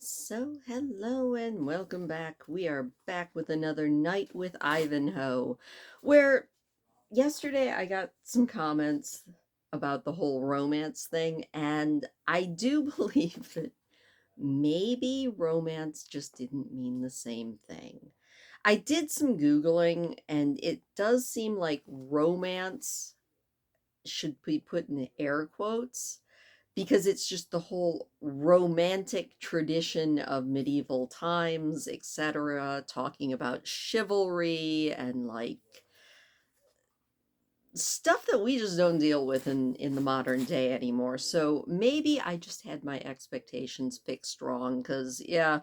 So, hello and welcome back. We are back with another night with Ivanhoe, where yesterday I got some comments about the whole romance thing, and I do believe that maybe romance just didn't mean the same thing. I did some Googling, and it does seem like romance should be put in air quotes because it's just the whole romantic tradition of medieval times, etc., talking about chivalry and like stuff that we just don't deal with in the modern day anymore. So maybe I just had my expectations fixed wrong cuz yeah,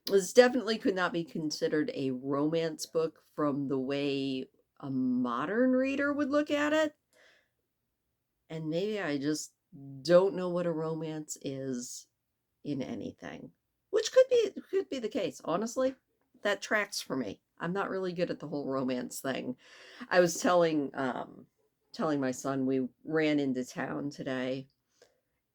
this definitely could not be considered a romance book from the way a modern reader would look at it. And maybe I just don't know what a romance is in anything, which could be the case. Honestly, that tracks for me. I'm not really good at the whole romance thing. I was telling my son we ran into town today,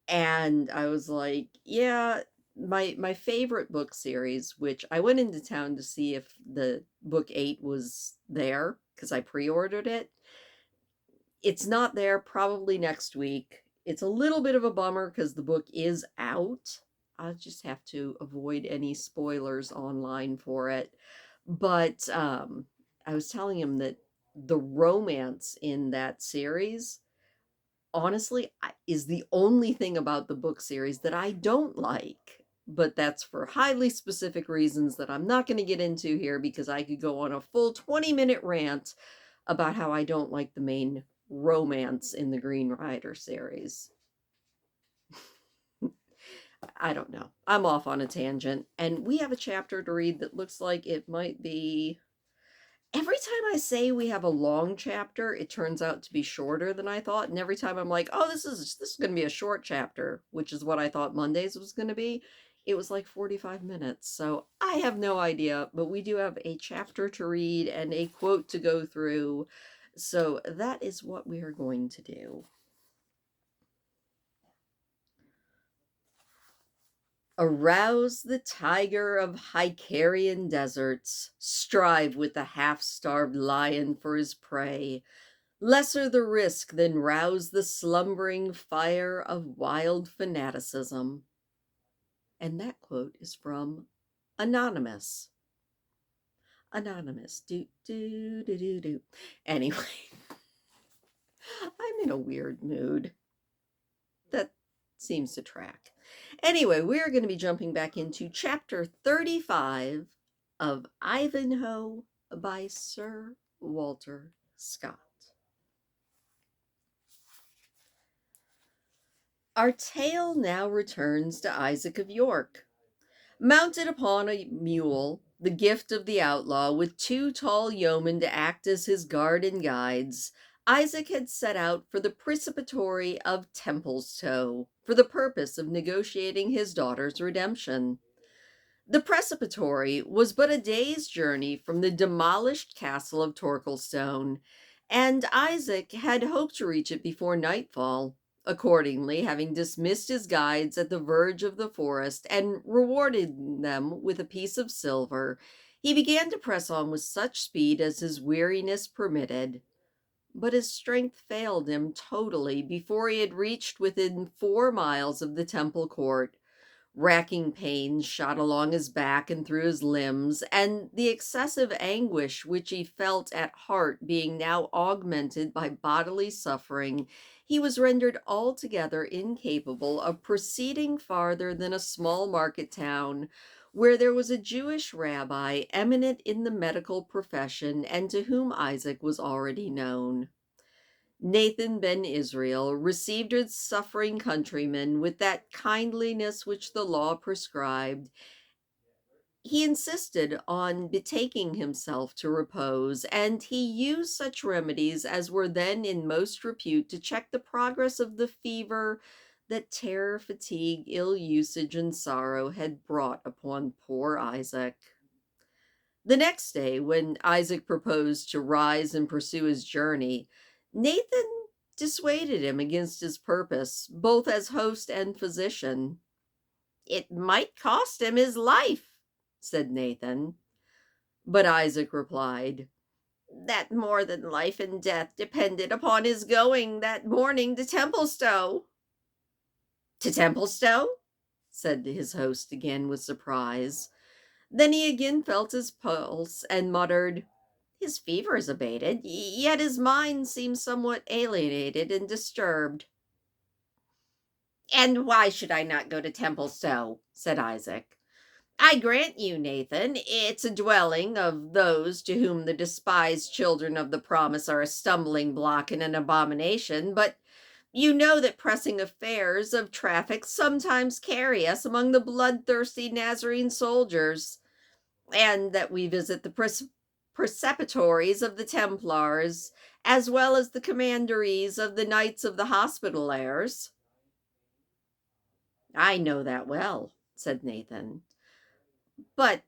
and I was like, yeah, my favorite book series, which I went into town to see if the book 8 was there because I pre-ordered it. It's not there, probably next week. It's a little bit of a bummer because the book is out. I just have to avoid any spoilers online for it. But I was telling him that the romance in that series, honestly, is the only thing about the book series that I don't like. But that's for highly specific reasons that I'm not going to get into here because I could go on a full 20-minute rant about how I don't like the main romance in the Green Rider series. I don't know. I'm off on a tangent. And we have a chapter to read that looks like it might be. Every time I say we have a long chapter, it turns out to be shorter than I thought. And every time I'm like, oh, this is going to be a short chapter, which is what I thought Mondays was going to be. It was like 45 minutes. So I have no idea, but we do have a chapter to read and a quote to go through. So that is what we are going to do. Arouse the tiger of Hycarian deserts, strive with the half-starved lion for his prey. Lesser the risk than rouse the slumbering fire of wild fanaticism. And that quote is from Anonymous. Anonymous. Do, do, do, do, do. Anyway, I'm in a weird mood. That seems to track. Anyway, we're going to be jumping back into chapter 35 of Ivanhoe by Sir Walter Scott. Our tale now returns to Isaac of York. Mounted upon a mule, the gift of the outlaw, with two tall yeomen to act as his guard and guides, Isaac had set out for the Precipitory of Templestowe for the purpose of negotiating his daughter's redemption. The Precipitory was but a day's journey from the demolished castle of Torquilstone, and Isaac had hoped to reach it before nightfall. Accordingly, having dismissed his guides at the verge of the forest and rewarded them with a piece of silver, he began to press on with such speed as his weariness permitted. But his strength failed him totally before he had reached within 4 miles of the temple court. Racking pains shot along his back and through his limbs, and the excessive anguish which he felt at heart being now augmented by bodily suffering, he was rendered altogether incapable of proceeding farther than a small market town, where there was a Jewish rabbi eminent in the medical profession, and to whom Isaac was already known. Nathan ben Israel received his suffering countryman with that kindliness which the law prescribed. He insisted on betaking himself to repose, and he used such remedies as were then in most repute to check the progress of the fever that terror, fatigue, ill usage, and sorrow had brought upon poor Isaac. The next day, when Isaac proposed to rise and pursue his journey, Nathan dissuaded him against his purpose, both as host and physician. It might cost him his life, said Nathan. But Isaac replied, that more than life and death depended upon his going that morning to Templestowe. To Templestowe? Said his host again with surprise. Then he again felt his pulse and muttered, his fever is abated, yet his mind seems somewhat alienated and disturbed. And why should I not go to Templestowe? Said Isaac. I grant you, Nathan, it's a dwelling of those to whom the despised children of the promise are a stumbling block and an abomination, but you know that pressing affairs of traffic sometimes carry us among the bloodthirsty Nazarene soldiers, and that we visit the preceptories of the Templars, as well as the commanderies of the Knights of the Hospitallers. I know that well, said Nathan. But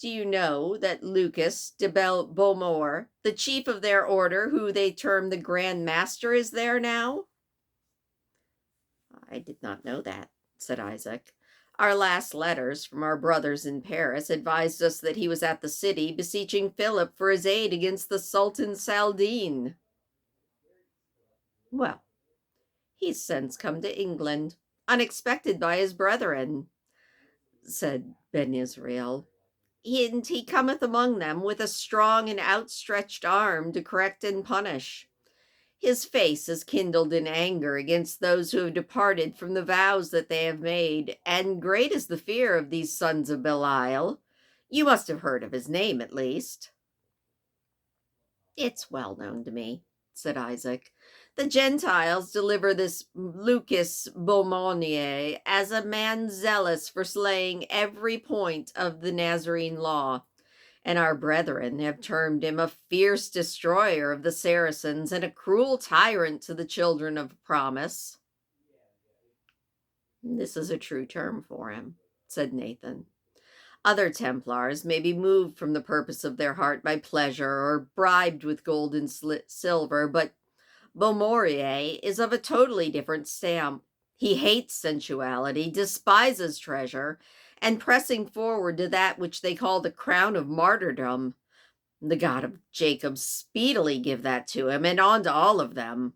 do you know that Lucas de Beaumont, the chief of their order, who they term the Grand Master, is there now? I did not know that, said Isaac. Our last letters from our brothers in Paris advised us that he was at the city beseeching Philip for his aid against the Sultan Saladin. Well, he's since come to England, unexpected by his brethren, said Ben Israel. And he cometh among them with a strong and outstretched arm to correct and punish. His face is kindled in anger against those who have departed from the vows that they have made, and great is the fear of these sons of Belial. You must have heard of his name, at least. It's well known to me, said Isaac. The Gentiles deliver this Lucas Beaumont as a man zealous for slaying every point of the Nazarene law, and our brethren have termed him a fierce destroyer of the Saracens and a cruel tyrant to the children of promise. This is a true term for him, said Nathan. Other Templars may be moved from the purpose of their heart by pleasure or bribed with gold and silver, but Beaumont is of a totally different stamp. He hates sensuality, despises treasure, and pressing forward to that which they call the crown of martyrdom. The God of Jacob speedily give that to him, and on to all of them.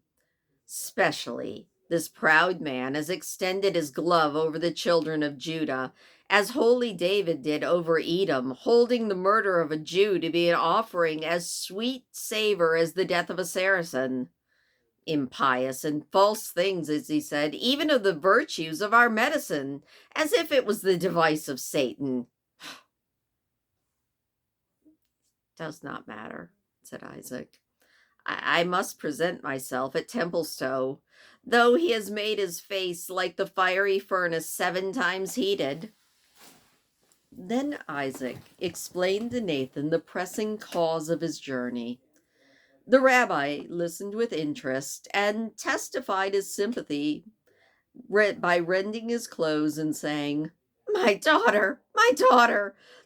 Specially, this proud man has extended his glove over the children of Judah, as holy David did over Edom, holding the murder of a Jew to be an offering as sweet savor as the death of a Saracen. Impious and false things, as he said, even of the virtues of our medicine, as if it was the device of Satan. Does not matter, said Isaac. I must present myself at Templestowe, though he has made his face like the fiery furnace 7 times heated. Then Isaac explained to Nathan the pressing cause of his journey. The rabbi listened with interest and testified his sympathy by rending his clothes and saying, my daughter,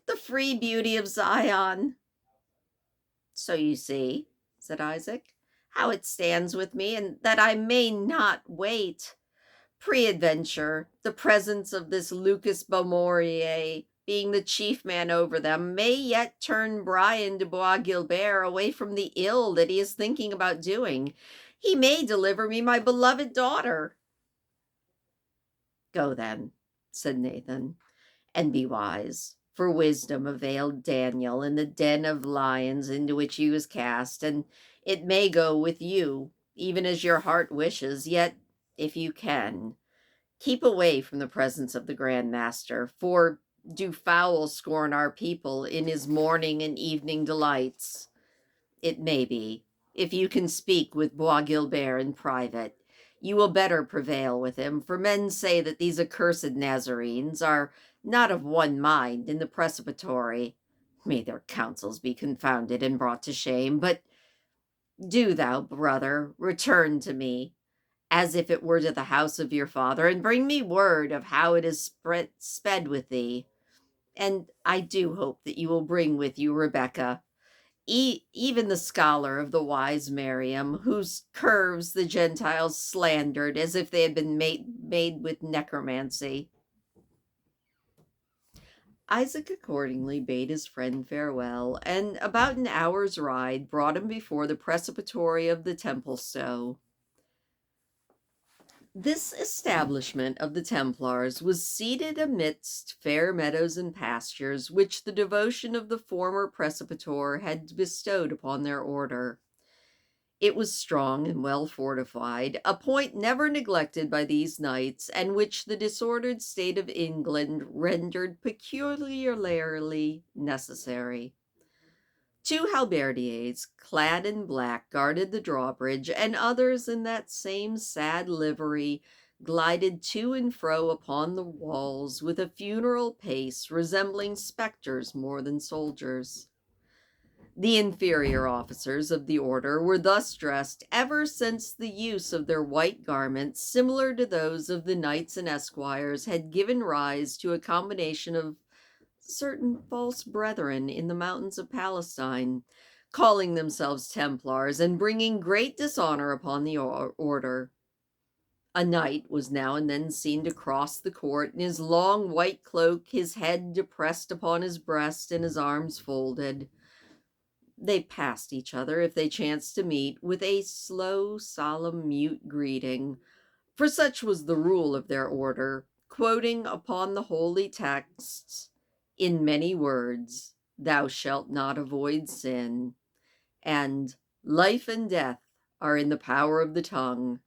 the free beauty of Zion. So you see, said Isaac, how it stands with me, and that I may not wait. Pre-adventure, the presence of this Lucas Beaumont, being the chief man over them, may yet turn Brian de Bois Guilbert away from the ill that he is thinking about doing. He may deliver me my beloved daughter. Go then, said Nathan, and be wise, for wisdom availed Daniel in the den of lions into which he was cast, and it may go with you, even as your heart wishes, yet, if you can, keep away from the presence of the Grand Master, for do foul scorn our people in his morning and evening delights. It may be, if you can speak with Bois Guilbert in private, you will better prevail with him, for men say that these accursed Nazarenes are not of one mind in the presbytery. May their counsels be confounded and brought to shame. But do thou, brother, return to me, as if it were to the house of your father, and bring me word of how it is sped with thee. And I do hope that you will bring with you Rebecca, even the scholar of the wise Miriam, whose curves the Gentiles slandered as if they had been made with necromancy. Isaac accordingly bade his friend farewell, and about an hour's ride brought him before the presbytery of the Templestowe. This establishment of the Templars was seated amidst fair meadows and pastures, which the devotion of the former presbyter had bestowed upon their order. It was strong and well fortified, a point never neglected by these knights, and which the disordered state of England rendered peculiarly necessary. Two halberdiers, clad in black, guarded the drawbridge, and others in that same sad livery glided to and fro upon the walls with a funeral pace resembling spectres more than soldiers. The inferior officers of the order were thus dressed ever since the use of their white garments, similar to those of the knights and esquires, had given rise to a combination of certain false brethren in the mountains of Palestine, calling themselves Templars and bringing great dishonor upon the order. A knight was now and then seen to cross the court in his long white cloak, his head depressed upon his breast and his arms folded. They passed each other, if they chanced to meet, with a slow, solemn, mute greeting, for such was the rule of their order, quoting upon the holy texts, "In many words, thou shalt not avoid sin," and "Life and death are in the power of the tongue."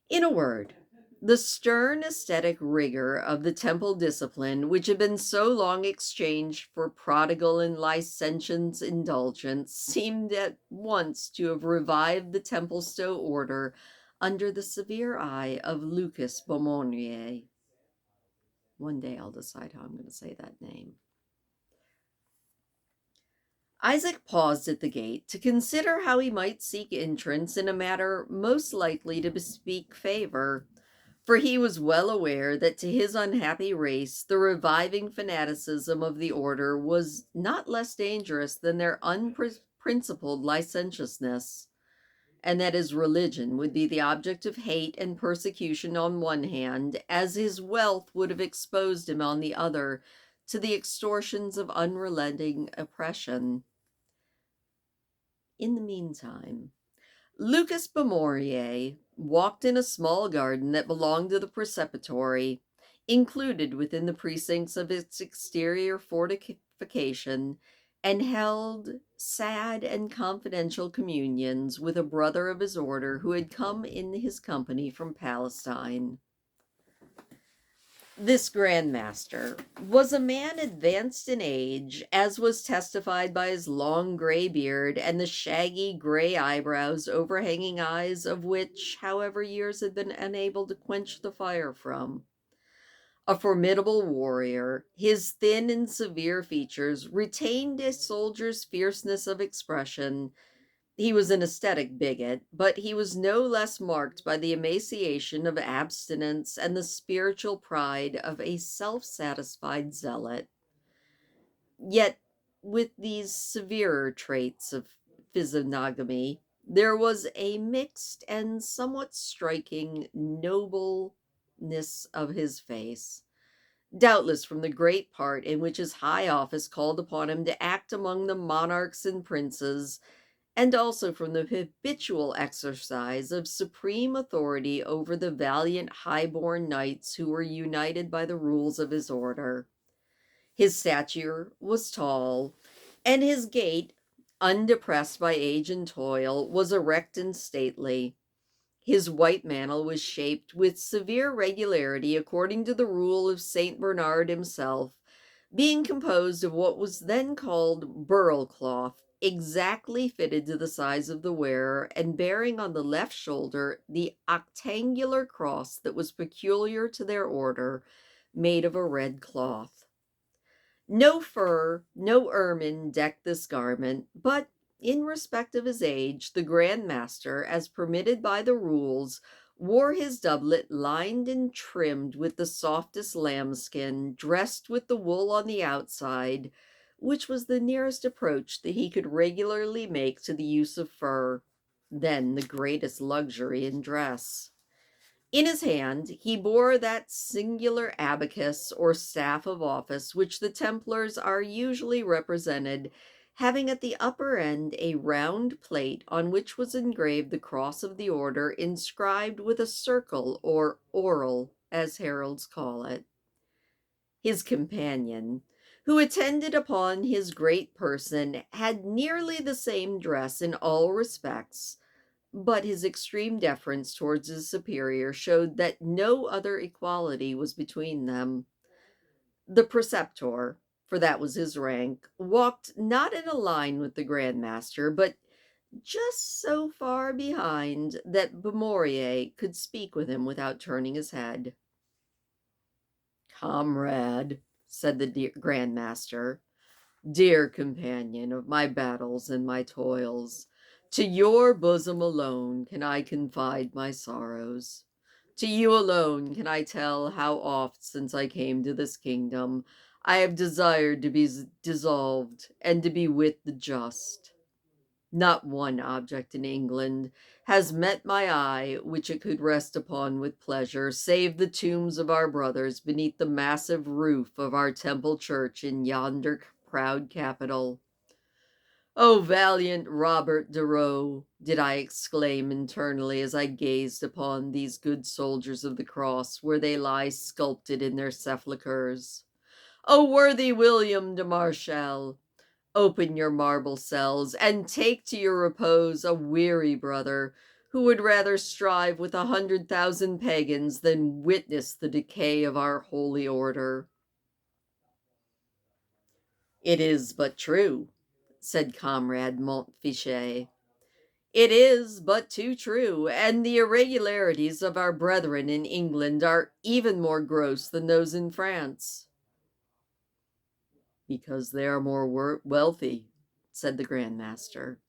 In a word, the stern ascetic rigor of the temple discipline, which had been so long exchanged for prodigal and licentious indulgence, seemed at once to have revived the Templestowe order under the severe eye of Lucas Beaumonier. One day I'll decide how I'm going to say that name. Isaac paused at the gate to consider how he might seek entrance in a matter most likely to bespeak favor, for he was well aware that to his unhappy race the reviving fanaticism of the order was not less dangerous than their unprincipled licentiousness, and that his religion would be the object of hate and persecution on one hand, as his wealth would have exposed him on the other to the extortions of unrelenting oppression. In the meantime, Lucas Beaumonier walked in a small garden that belonged to the preceptory, included within the precincts of its exterior fortification, and held sad and confidential communions with a brother of his order who had come in his company from Palestine. This Grand Master was a man advanced in age, as was testified by his long gray beard and the shaggy gray eyebrows, overhanging eyes of which, however, years had been unable to quench the fire from. A formidable warrior, his thin and severe features retained a soldier's fierceness of expression. He was an aesthetic bigot, but he was no less marked by the emaciation of abstinence and the spiritual pride of a self-satisfied zealot. Yet, with these severer traits of physiognomy, there was a mixed and somewhat striking nobleness of his face, doubtless from the great part in which his high office called upon him to act among the monarchs and princes, and also from the habitual exercise of supreme authority over the valiant high-born knights who were united by the rules of his order. His stature was tall, and his gait, undepressed by age and toil, was erect and stately. His white mantle was shaped with severe regularity according to the rule of Saint Bernard himself, being composed of what was then called burl cloth, exactly fitted to the size of the wearer, and bearing on the left shoulder the octangular cross that was peculiar to their order, made of a red cloth. No fur, no ermine decked this garment, but in respect of his age, the Grand Master, as permitted by the rules, wore his doublet lined and trimmed with the softest lambskin, dressed with the wool on the outside, which was the nearest approach that he could regularly make to the use of fur, then the greatest luxury in dress. In his hand he bore that singular abacus or staff of office which the Templars are usually represented, having at the upper end a round plate on which was engraved the cross of the order, inscribed with a circle or orle, as heralds call it. His companion, who attended upon his great person, had nearly the same dress in all respects, but his extreme deference towards his superior showed that no other equality was between them. The preceptor, for that was his rank, walked not in a line with the Grand Master, but just so far behind that Beaumaurier could speak with him without turning his head. "Comrade," said the Grand Master, "dear companion of my battles and my toils, to your bosom alone can I confide my sorrows. To you alone can I tell how oft since I came to this kingdom I have desired to be dissolved and to be with the just. Not one object in England has met my eye which it could rest upon with pleasure, save the tombs of our brothers beneath the massive roof of our temple church in yonder proud capital. O valiant Robert de Roe, did I exclaim internally as I gazed upon these good soldiers of the cross where they lie sculpted in their sepulchres. O worthy William de Marshal, open your marble cells and take to your repose a weary brother who would rather strive with 100,000 pagans than witness the decay of our holy order." "It is but true," said Comrade Montfichet. "It is but too true, and the irregularities of our brethren in England are even more gross than those in France." "Because they are more wealthy," said the Grand Master.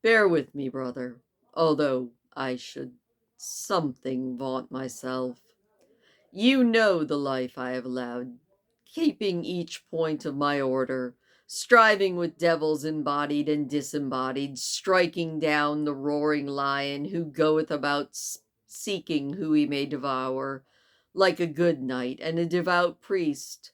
"Bear with me, brother, although I should something vaunt myself. You know the life I have led, keeping each point of my order, striving with devils embodied and disembodied, striking down the roaring lion who goeth about seeking who he may devour, like a good knight and a devout priest.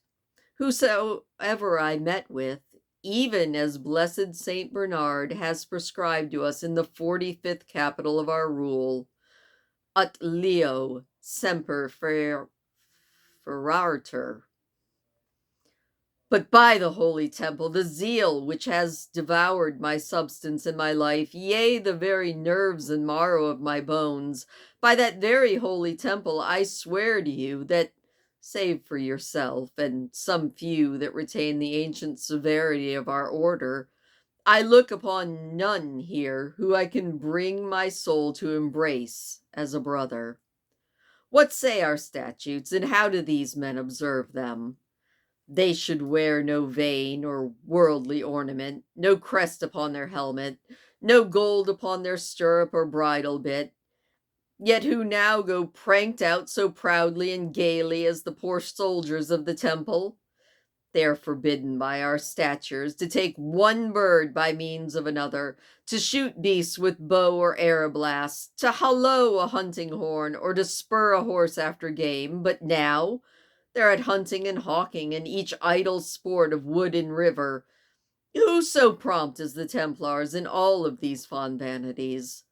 Whosoever I met with, even as blessed Saint Bernard has prescribed to us in the 45th capital of our rule, ut Leo semper feratur. But by the holy temple, the zeal which has devoured my substance and my life, yea, the very nerves and marrow of my bones, by that very holy temple, I swear to you that, save for yourself and some few that retain the ancient severity of our order, I look upon none here who I can bring my soul to embrace as a brother. What say our statutes, and how do these men observe them? They should wear no vain or worldly ornament, no crest upon their helmet, no gold upon their stirrup or bridle bit, yet who now go pranked out so proudly and gaily as the poor soldiers of the temple. They are forbidden by our statutes to take one bird by means of another, to shoot beasts with bow or arrow blast, to holloa a hunting horn, or to spur a horse after game. But now they're at hunting and hawking, and each idle sport of wood and river. Who so prompt as the Templars in all of these fond vanities?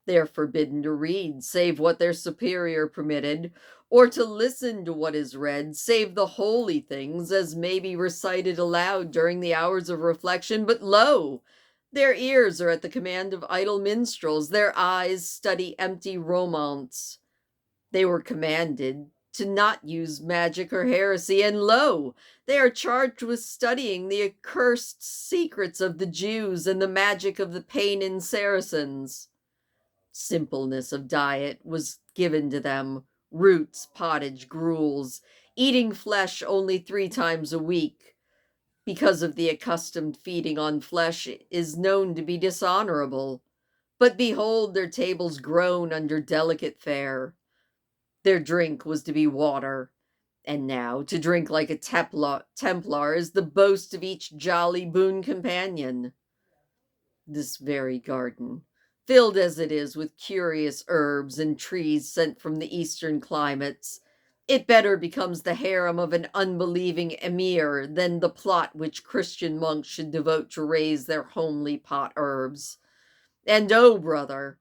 They are forbidden to read, save what their superior permitted, or to listen to what is read, save the holy things, as may be recited aloud during the hours of reflection. But lo! Their ears are at the command of idle minstrels, their eyes study empty romance. They were commanded to not use magic or heresy, and lo! They are charged with studying the accursed secrets of the Jews and the magic of the Paynim Saracens. Simpleness of diet was given to them, roots, pottage, gruels, eating flesh only 3 times a week, because of the accustomed feeding on flesh is known to be dishonorable. But behold, their tables groan under delicate fare. Their drink was to be water, and now to drink like a Templar is the boast of each jolly boon companion. This very garden, filled as it is with curious herbs and trees sent from the eastern climates, it better becomes the harem of an unbelieving emir than the plot which Christian monks should devote to raise their homely pot herbs. And oh, brother,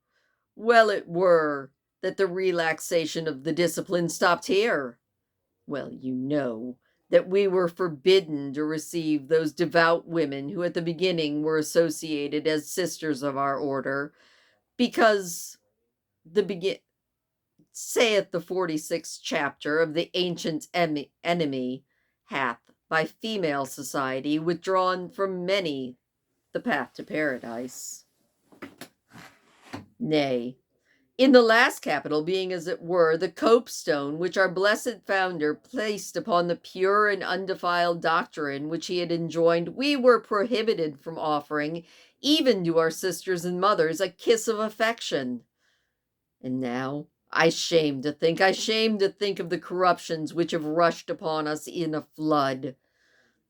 well it were that the relaxation of the discipline stopped here. Well, you know that we were forbidden to receive those devout women who at the beginning were associated as sisters of our order, because the begin saith the 46th chapter of the ancient enemy hath by female society withdrawn from many the path to paradise. Nay, in the last capital being, as it were, the copestone which our blessed founder placed upon the pure and undefiled doctrine which he had enjoined, we were prohibited from offering, even to our sisters and mothers, a kiss of affection. And now I shame to think of the corruptions which have rushed upon us in a flood.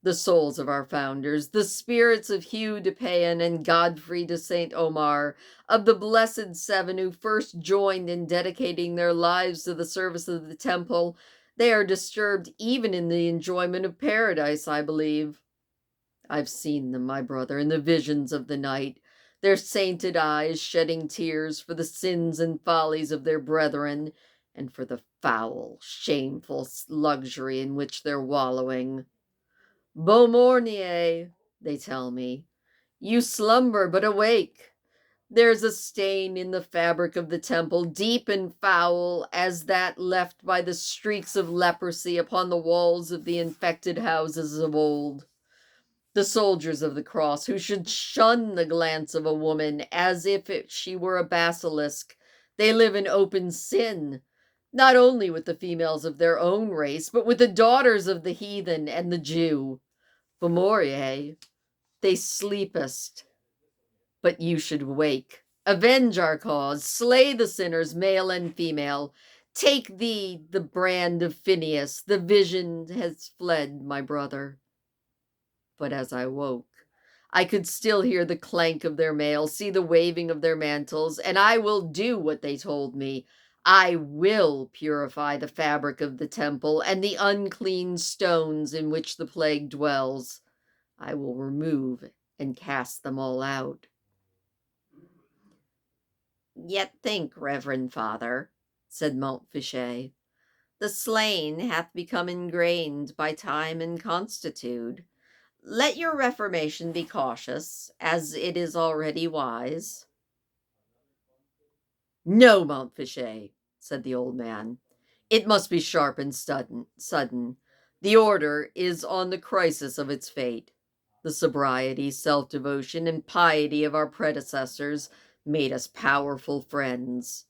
The souls of our founders, the spirits of Hugh de Payan and Godfrey de Saint Omar, of the blessed seven who first joined in dedicating their lives to the service of the temple, they are disturbed even in the enjoyment of paradise, I believe. I've seen them, my brother, in the visions of the night, their sainted eyes shedding tears for the sins and follies of their brethren, and for the foul, shameful luxury in which they're wallowing. Beaumornier, they tell me, you slumber, but awake. There's a stain in the fabric of the temple, deep and foul as that left by the streaks of leprosy upon the walls of the infected houses of old. The soldiers of the cross, who should shun the glance of a woman as if she were a basilisk, they live in open sin, not only with the females of their own race, but with the daughters of the heathen and the Jew. Fomorier, they sleepest, but you should wake. Avenge our cause, slay the sinners, male and female. Take thee the brand of Phineas, the vision has fled, my brother. But as I woke, I could still hear the clank of their mail, see the waving of their mantles, and I will do what they told me. I will purify the fabric of the temple and the unclean stones in which the plague dwells. I will remove and cast them all out. Yet think, reverend father, said Montfichet, the slain hath become ingrained by time and constitude. Let your reformation be cautious, as it is already wise. No, Montfichet, said the old man. It must be sharp and sudden. The order is on the crisis of its fate. The sobriety, self-devotion, and piety of our predecessors made us powerful friends.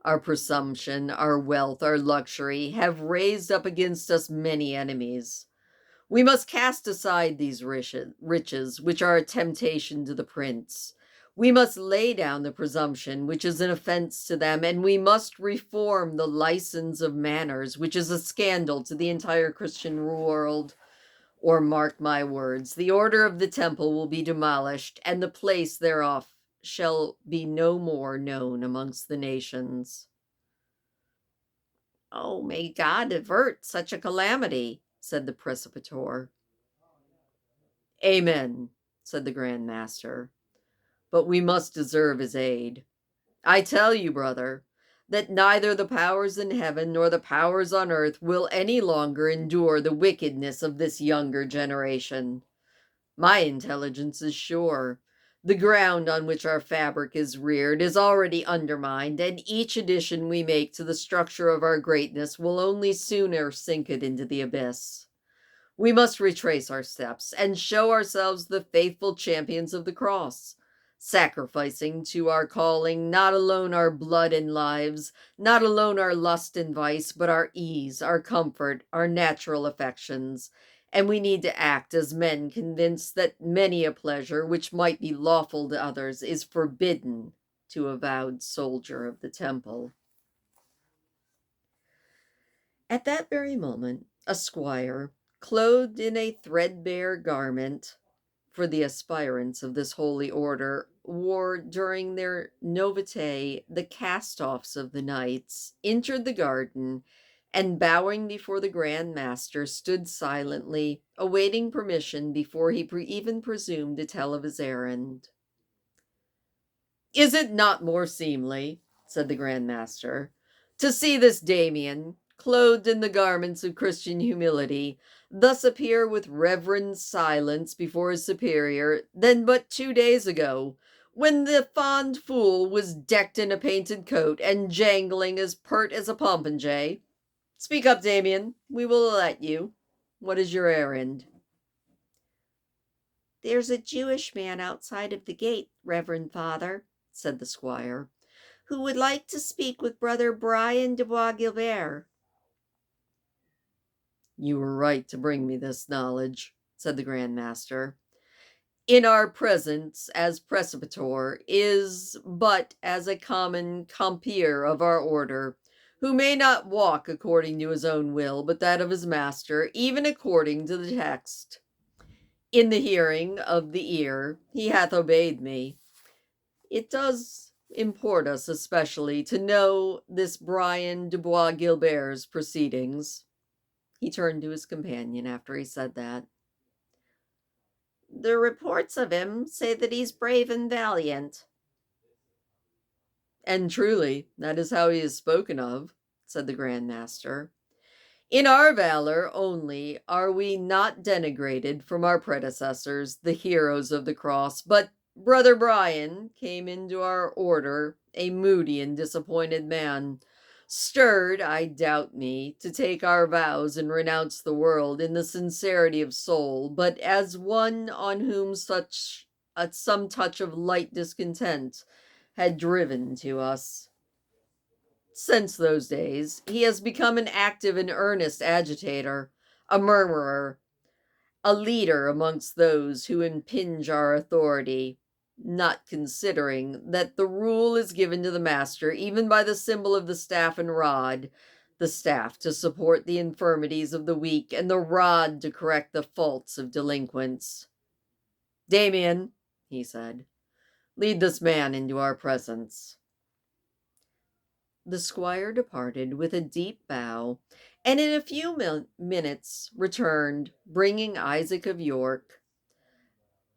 Our presumption, our wealth, our luxury have raised up against us many enemies. We must cast aside these riches, which are a temptation to the prince. We must lay down the presumption, which is an offense to them, and we must reform the license of manners, which is a scandal to the entire Christian world. Or mark my words, the order of the temple will be demolished, and the place thereof shall be no more known amongst the nations. Oh, may God avert such a calamity, said the Precipitor. Amen, said the Grand Master, but we must deserve his aid. I tell you, brother, that neither the powers in heaven nor the powers on earth will any longer endure the wickedness of this younger generation. My intelligence is sure. The ground on which our fabric is reared is already undermined, and each addition we make to the structure of our greatness will only sooner sink it into the abyss. We must retrace our steps and show ourselves the faithful champions of the cross, sacrificing to our calling not alone our blood and lives, not alone our lust and vice, but our ease, our comfort, our natural affections. And we need to act as men convinced that many a pleasure which might be lawful to others is forbidden to a vowed soldier of the temple. At that very moment, a squire, clothed in a threadbare garment, for the aspirants of this holy order wore during their novitiate the cast-offs of the knights, entered the garden, and bowing before the Grand Master, stood silently, awaiting permission before he even presumed to tell of his errand. "Is it not more seemly," said the Grand Master, "to see this Damien, clothed in the garments of Christian humility, thus appear with reverend silence before his superior, than but 2 days ago, when the fond fool was decked in a painted coat, and jangling as pert as a popinjay? Speak up, Damien, we will let you. What is your errand?" "There's a Jewish man outside of the gate, Reverend Father," said the squire, "who would like to speak with Brother Brian de Bois Guilbert." "You were right to bring me this knowledge," said the Grand Master. "In our presence, as presbyter, is but as a common compeer of our order, who may not walk according to his own will, but that of his master, even according to the text. In the hearing of the ear, he hath obeyed me. It does import us especially to know this Brian de Bois Guilbert's proceedings." He turned to his companion after he said that. "The reports of him say that he's brave and valiant." "And truly, that is how he is spoken of," said the Grand Master. "In our valor only are we not denigrated from our predecessors, the heroes of the cross, but Brother Brian came into our order a moody and disappointed man, stirred, I doubt me, to take our vows and renounce the world in the sincerity of soul, but as one on whom some touch of light discontent had driven to us. Since those days, he has become an active and earnest agitator, a murmurer, a leader amongst those who impinge our authority, not considering that the rule is given to the master even by the symbol of the staff and rod, the staff to support the infirmities of the weak, and the rod to correct the faults of delinquents. Damien," he said, "lead this man into our presence." The squire departed with a deep bow, and in a few minutes returned, bringing Isaac of York.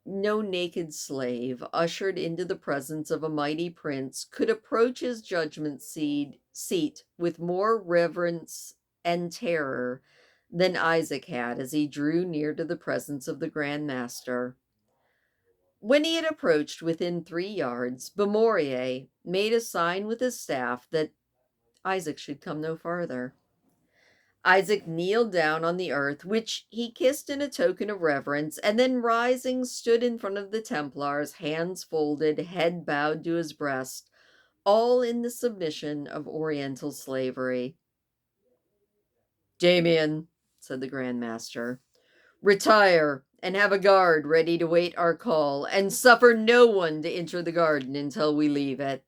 No naked slave, ushered into the presence of a mighty prince, could approach his judgment seat with more reverence and terror than Isaac had as he drew near to the presence of the Grand Master. When he had approached within 3 yards, Beaumorier made a sign with his staff that Isaac should come no farther. Isaac kneeled down on the earth, which he kissed in a token of reverence, and then rising stood in front of the Templars, hands folded, head bowed to his breast, all in the submission of Oriental slavery. "Damien," said the Grand Master, "retire and have a guard ready to wait our call, and suffer no one to enter the garden until we leave it."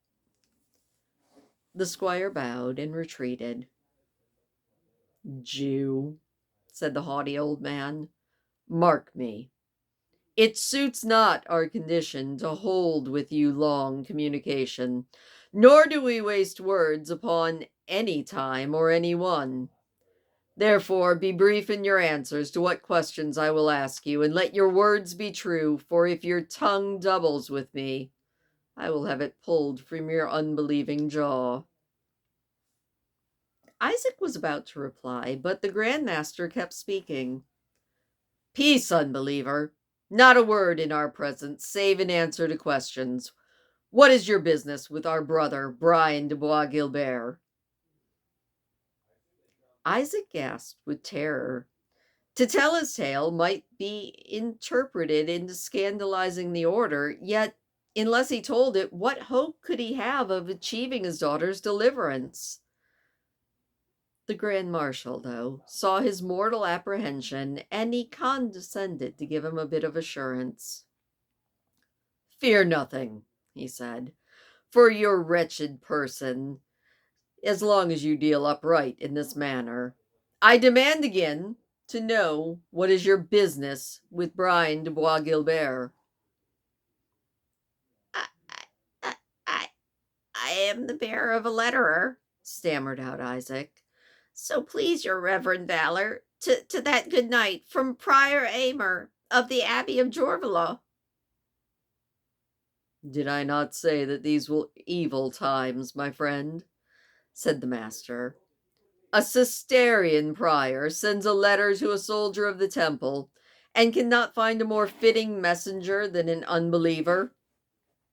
The squire bowed and retreated. "Jew," said the haughty old man, "mark me. It suits not our condition to hold with you long communication, nor do we waste words upon any time or any one. Therefore, be brief in your answers to what questions I will ask you, and let your words be true, for if your tongue doubles with me, I will have it pulled from your unbelieving jaw." Isaac was about to reply, but the Grand Master kept speaking. "Peace, unbeliever! Not a word in our presence, save in answer to questions. What is your business with our brother, Brian de Bois Guilbert?" Isaac gasped with terror. To tell his tale might be interpreted into scandalizing the order, yet, unless he told it, what hope could he have of achieving his daughter's deliverance? The Grand Marshal, though, saw his mortal apprehension, and he condescended to give him a bit of assurance. "Fear nothing," he said, "for your wretched person, as long as you deal upright in this manner. I demand again to know what is your business with Brian de Bois Guilbert." am the bearer of a letterer, stammered out Isaac. So please your reverend valor, to that good knight from Prior Aymer of the Abbey of Jorvalo. Did I not say that these were evil times, my friend? Said the master. A Cistercian prior sends a letter to a soldier of the temple, and cannot find a more fitting messenger than an unbeliever.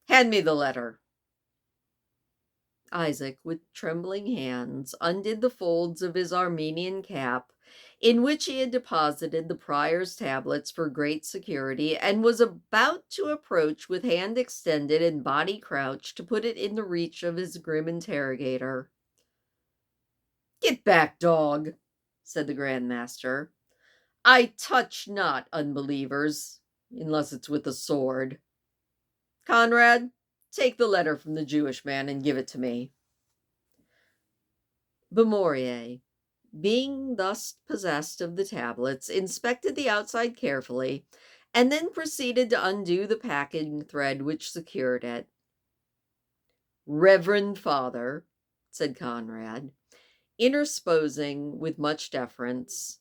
Hand me the letter. Isaac, with trembling hands, undid the folds of his Armenian cap, in which he had deposited the prior's tablets for great security, and was about to approach with hand extended and body crouched to put it in the reach of his grim interrogator. Get back, dog, said the Grand Master. I touch not unbelievers, unless it's with a sword. Conrad, take the letter from the Jewish man and give it to me. Beaumorier, being thus possessed of the tablets, inspected the outside carefully, and then proceeded to undo the packing thread which secured it. Reverend Father, said Conrad, interposing with much deference,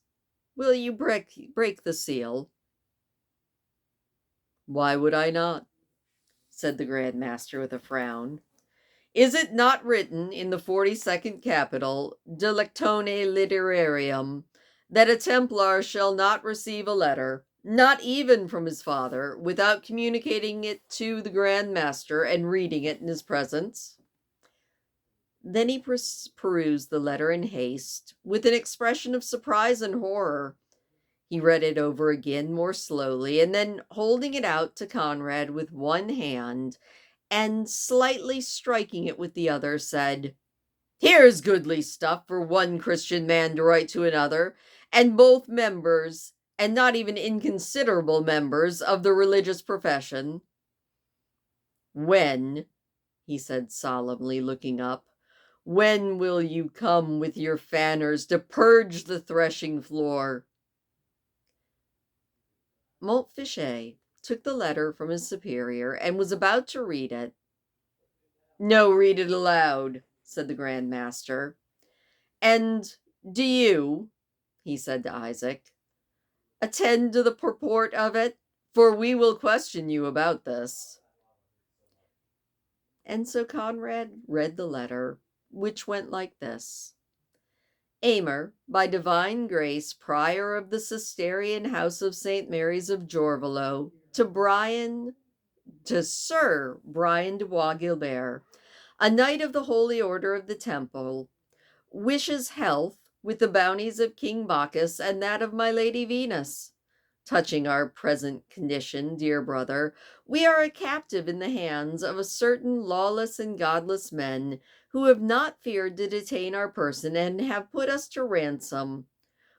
will you break the seal? Why would I not? Said the Grand Master with a frown. Is it not written in the 42nd Capital, De Lectione Literarium, that a Templar shall not receive a letter, not even from his father, without communicating it to the Grand Master and reading it in his presence? Then he perused the letter in haste, with an expression of surprise and horror. He read it over again more slowly, and then, holding it out to Conrad with one hand, and slightly striking it with the other, said, Here's goodly stuff for one Christian man to write to another, and both members, and not even inconsiderable members, of the religious profession. When, he said solemnly, looking up, when will you come with your fanners to purge the threshing floor? Montfichet took the letter from his superior and was about to read it. No, read it aloud, said the Grand Master. And do you, he said to Isaac, attend to the purport of it, for we will question you about this. And so Conrad read the letter, which went like this. Aymer, by divine grace, prior of the Cistercian house of St. Mary's of Jorvalo, to Sir Brian de Bois Guilbert, a knight of the Holy Order of the Temple, wishes health with the bounties of King Bacchus and that of my Lady Venus. Touching our present condition, dear brother, we are a captive in the hands of a certain lawless and godless men who have not feared to detain our person and have put us to ransom,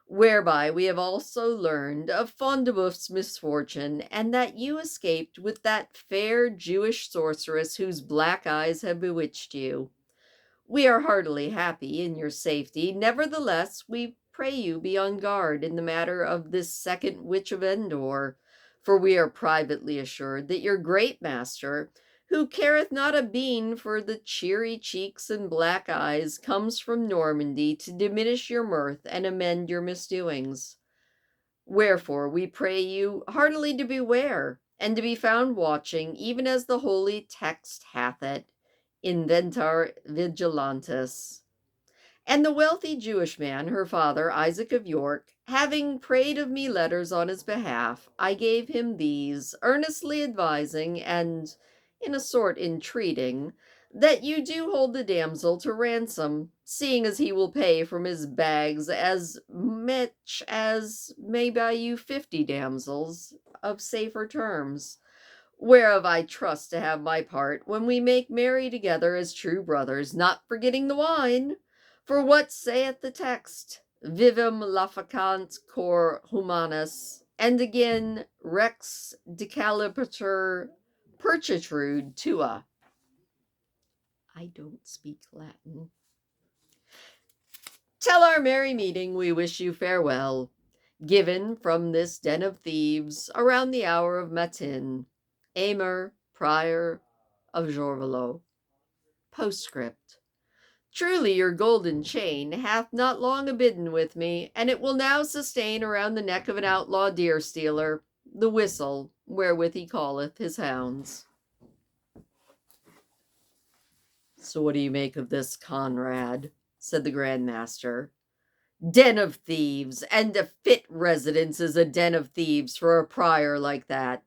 whereby we have also learned of Fondebuff's misfortune, and that you escaped with that fair Jewish sorceress whose black eyes have bewitched you. We are heartily happy in your safety. Nevertheless, we pray you be on guard in the matter of this second witch of Endor, for we are privately assured that your great master, who careth not a bean for the cheery cheeks and black eyes, comes from Normandy to diminish your mirth and amend your misdoings. Wherefore we pray you heartily to beware, and to be found watching, even as the holy text hath it, Inventar vigilantes. And the wealthy Jewish man, her father, Isaac of York, having prayed of me letters on his behalf, I gave him these, earnestly advising, and in a sort entreating, that you do hold the damsel to ransom, seeing as he will pay from his bags as much as may buy you 50 damsels of safer terms, whereof I trust to have my part when we make merry together as true brothers, not forgetting the wine. For what saith the text? Vivum lafacant cor humanus, and again, rex decalipatur percitude tua. I don't speak Latin. Tell our merry meeting we wish you farewell, given from this den of thieves around the hour of matin. Aymer, Prior of Jorvalo. Postscript. Truly your golden chain hath not long abidden with me, and it will now sustain around the neck of an outlaw deer stealer the whistle wherewith he calleth his hounds. So what do you make of this, Conrad? Said the Grand Master. Den of thieves, and a fit residence is a den of thieves for a prior like that.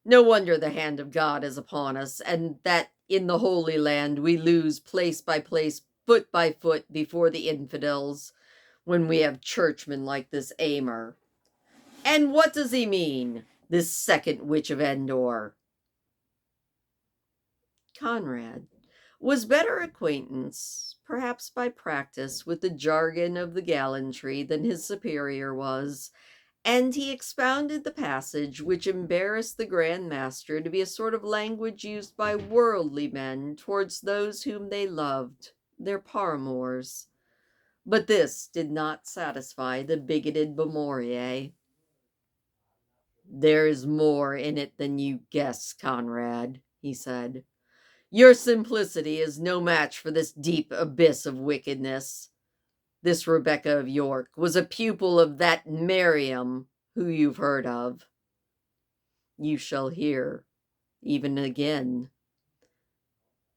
No wonder the hand of God is upon us, and that in the Holy Land we lose place by place, foot by foot, before the infidels, when we have churchmen like this Aymer. And what does he mean, this second witch of Endor? Conrad was better acquaintance, perhaps by practice, with the jargon of the gallantry than his superior was, and he expounded the passage which embarrassed the Grand Master to be a sort of language used by worldly men towards those whom they loved, their paramours. But this did not satisfy the bigoted Beaumaurier. There is more in it than you guess, Conrad, he said. Your simplicity is no match for this deep abyss of wickedness. This Rebecca of York was a pupil of that Miriam who you've heard of. You shall hear, even again.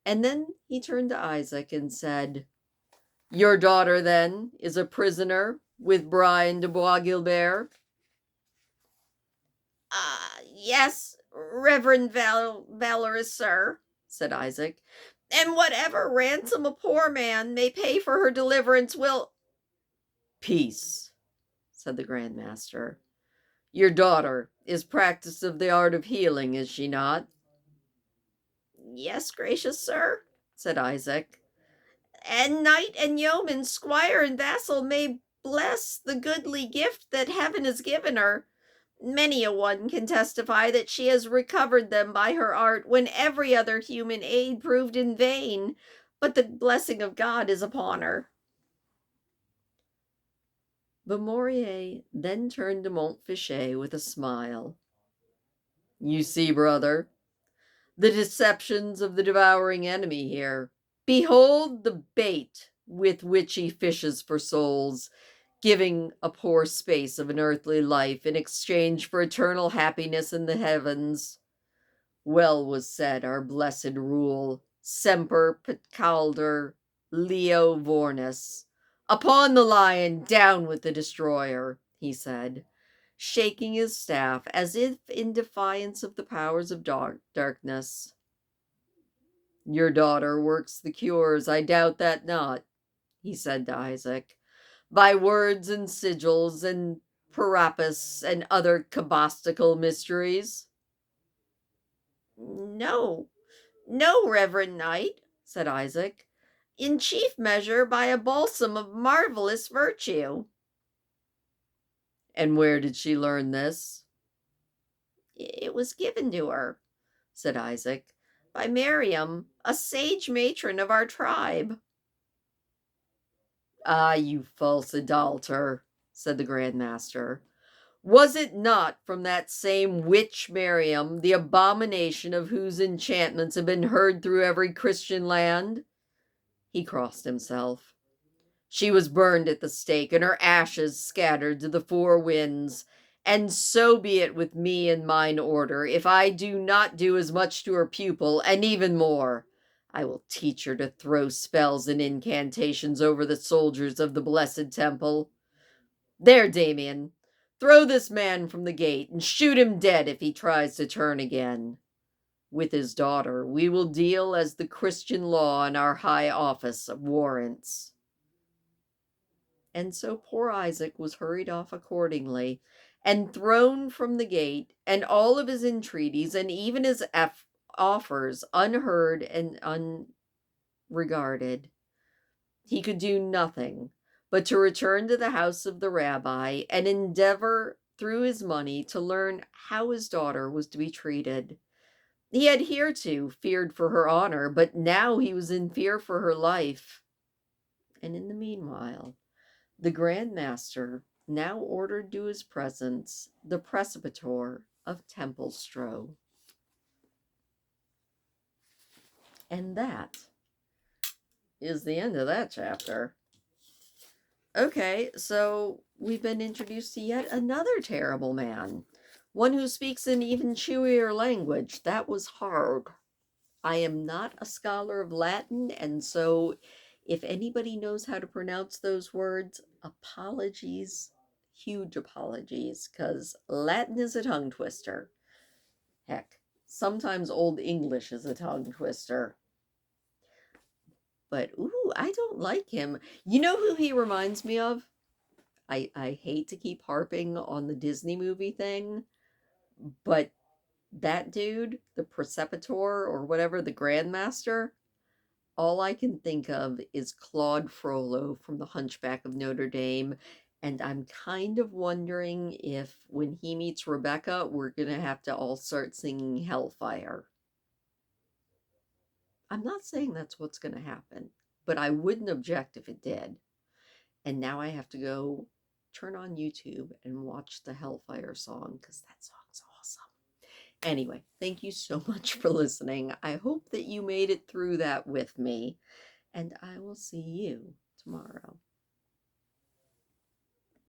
And then he turned to Isaac and said, Your daughter, then, is a prisoner with Brian de Bois Guilbert? Yes, Reverend Valorous sir, said Isaac, and whatever ransom a poor man may pay for her deliverance will... Peace, said the Grand Master. Your daughter is practiced of the art of healing, is she not? Yes, gracious sir, said Isaac. And knight and yeoman, squire and vassal may bless the goodly gift that heaven has given her. Many a one can testify that she has recovered them by her art when every other human aid proved in vain, but the blessing of God is upon her. Beaumaurier then turned to Montfichet with a smile. You see, brother, the deceptions of the devouring enemy here. Behold the bait with which he fishes for souls, giving a poor space of an earthly life in exchange for eternal happiness in the heavens. Well was said our blessed rule, Semper Peccator Leo Vornis. Upon the lion, down with the destroyer, he said, shaking his staff as if in defiance of the powers of darkness. Your daughter works the cures, I doubt that not, he said to Isaac, by words and sigils and parapus and other cabastical mysteries. No, no, reverend knight, said Isaac, in chief measure by a balsam of marvelous virtue. And where did she learn this? It was given to her, said Isaac, by Miriam, a sage matron of our tribe. Ah, you false idolater, said the Grand Master. Was it not from that same witch Miriam, the abomination of whose enchantments have been heard through every Christian land? He crossed himself. She was burned at the stake, and her ashes scattered to the four winds. And so be it with me and mine order, if I do not do as much to her pupil, and even more. I will teach her to throw spells and incantations over the soldiers of the blessed temple. There, Damien, throw this man from the gate, and shoot him dead if he tries to turn again. With his daughter we will deal as the Christian law and our high office warrants. And so poor Isaac was hurried off accordingly, and thrown from the gate, and all of his entreaties, and even his offers, unheard and unregarded. He could do nothing but to return to the house of the rabbi, and endeavor through his money to learn how his daughter was to be treated. He had hitherto feared for her honor, but now he was in fear for her life. And in the meanwhile, the Grand Master now ordered to his presence the presbyter of Templestowe. And that is the end of that chapter. Okay, so we've been introduced to yet another terrible man. One who speaks an even chewier language. That was hard. I am not a scholar of Latin, and so if anybody knows how to pronounce those words, apologies, huge apologies, because Latin is a tongue twister. Heck, sometimes Old English is a tongue twister. But ooh, I don't like him. You know who he reminds me of? I hate to keep harping on the Disney movie thing, but that dude, the preceptor or whatever, the Grandmaster, all I can think of is Claude Frollo from The Hunchback of Notre Dame. And I'm kind of wondering if when he meets Rebecca, we're going to have to all start singing Hellfire. I'm not saying that's what's going to happen, but I wouldn't object if it did. And now I have to go turn on YouTube and watch the Hellfire song because that song's awesome. Anyway, thank you so much for listening. I hope that you made it through that with me, and I will see you tomorrow.